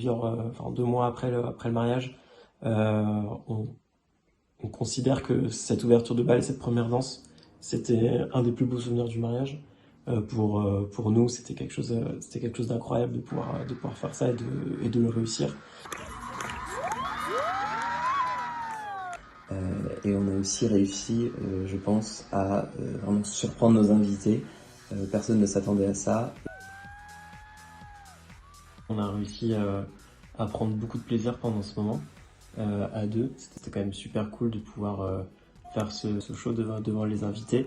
enfin 2 mois après le mariage, on considère que cette ouverture de bal et cette première danse, c'était un des plus beaux souvenirs du mariage. Pour nous, c'était quelque chose d'incroyable de pouvoir faire ça et de le réussir. Et on a aussi réussi, je pense, à vraiment surprendre nos invités. Personne ne s'attendait à ça. On a réussi à prendre beaucoup de plaisir pendant ce moment à deux. C'était quand même super cool de pouvoir faire ce show devant les invités.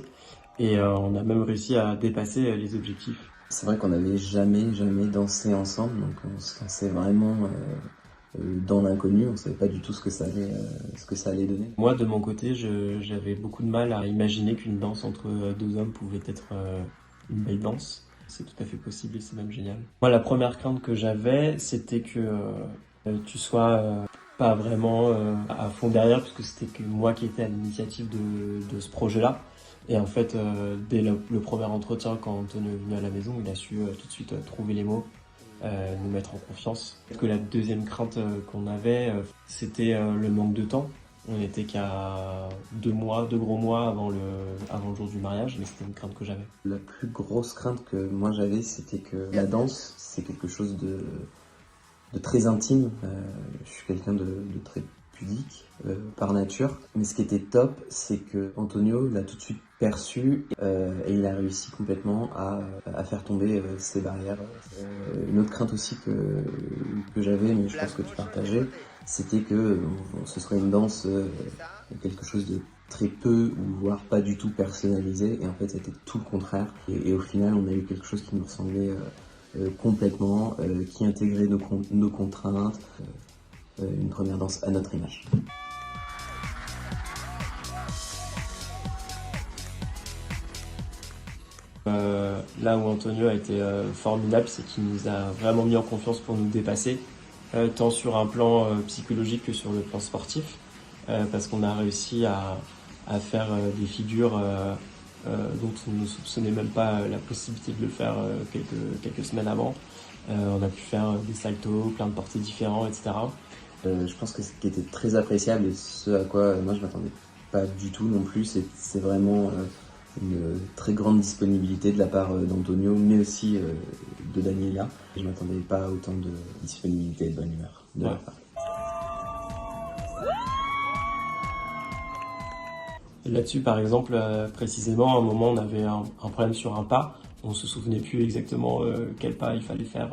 Et on a même réussi à dépasser les objectifs. C'est vrai qu'on n'avait jamais dansé ensemble, donc on se lançait vraiment dans l'inconnu. On ne savait pas du tout ce que ça allait donner. Moi, de mon côté, j'avais beaucoup de mal à imaginer qu'une danse entre deux hommes pouvait être une belle danse. C'est tout à fait possible et c'est même génial. Moi, la première crainte que j'avais, c'était que tu sois pas vraiment à fond derrière, puisque c'était que moi qui étais à l'initiative de ce projet-là. Et en fait, dès le premier entretien, quand Antonio est venu à la maison, il a su tout de suite trouver les mots, nous mettre en confiance. Que la deuxième crainte qu'on avait, c'était le manque de temps. On n'était qu'à 2 gros mois avant le jour du mariage, mais c'était une crainte que j'avais. La plus grosse crainte que moi j'avais, c'était que la danse, c'est quelque chose de très intime. Je suis quelqu'un de très pudique par nature. Mais ce qui était top, c'est que Antonio l'a tout de suite perçu et il a réussi complètement à faire tomber ces barrières. Une autre crainte aussi que j'avais, mais je pense que tu partageais, c'était que ce serait une danse, quelque chose de très peu ou voire pas du tout personnalisé, et en fait c'était tout le contraire. Et au final on a eu quelque chose qui nous ressemblait complètement, qui intégrait nos contraintes, une première danse à notre image. Là où Antonio a été formidable, c'est qu'il nous a vraiment mis en confiance pour nous dépasser, tant sur un plan psychologique que sur le plan sportif, parce qu'on a réussi à faire des figures dont on ne soupçonnait même pas la possibilité de le faire quelques semaines avant. On a pu faire des saltos, plein de portées différents, etc. Je pense que ce qui était très appréciable et ce à quoi moi je m'attendais pas du tout non plus, c'est vraiment une très grande disponibilité de la part d'Antonio, mais aussi de Daniela. Je m'attendais pas à autant de disponibilité et de bonne humeur de leur part. Là-dessus, par exemple, précisément, à un moment, on avait un problème sur un pas. On se souvenait plus exactement quel pas il fallait faire,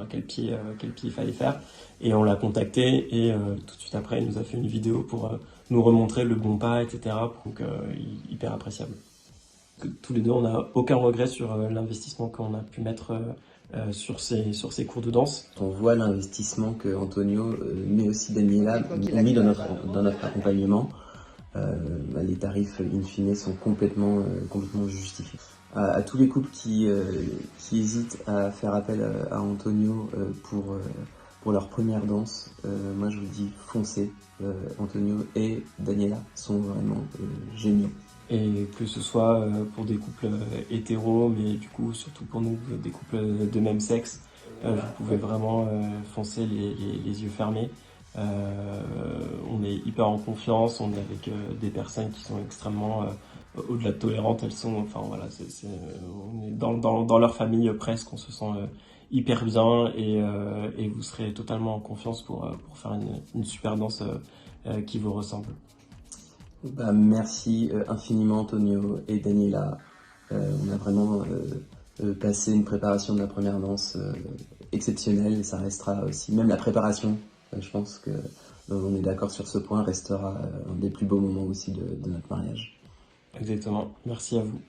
quel pied il fallait faire. Et on l'a contacté et tout de suite après, il nous a fait une vidéo pour nous remontrer le bon pas, etc. Donc, hyper appréciable. Tous les deux, on n'a aucun regret sur l'investissement qu'on a pu mettre sur ces cours de danse. On voit l'investissement que Antonio, mais aussi Daniela, ont mis dans notre accompagnement. Les tarifs in fine sont complètement justifiés. À tous les couples qui hésitent à faire appel à Antonio pour leur première danse, moi je vous dis foncez. Antonio et Daniela sont vraiment géniaux. Et que ce soit pour des couples hétéros, mais du coup surtout pour nous des couples de même sexe, vous pouvez vraiment foncer les yeux fermés. On est hyper en confiance, on est avec des personnes qui sont extrêmement au-delà de tolérantes, elles sont, enfin voilà, on est dans leur famille presque, on se sent hyper bien et vous serez totalement en confiance pour faire une super danse qui vous ressemble. Merci infiniment Antonio et Daniela. On a vraiment passé une préparation de la première danse exceptionnelle, et ça restera aussi, même la préparation, je pense que on est d'accord sur ce point, restera un des plus beaux moments aussi de notre mariage. Exactement, merci à vous.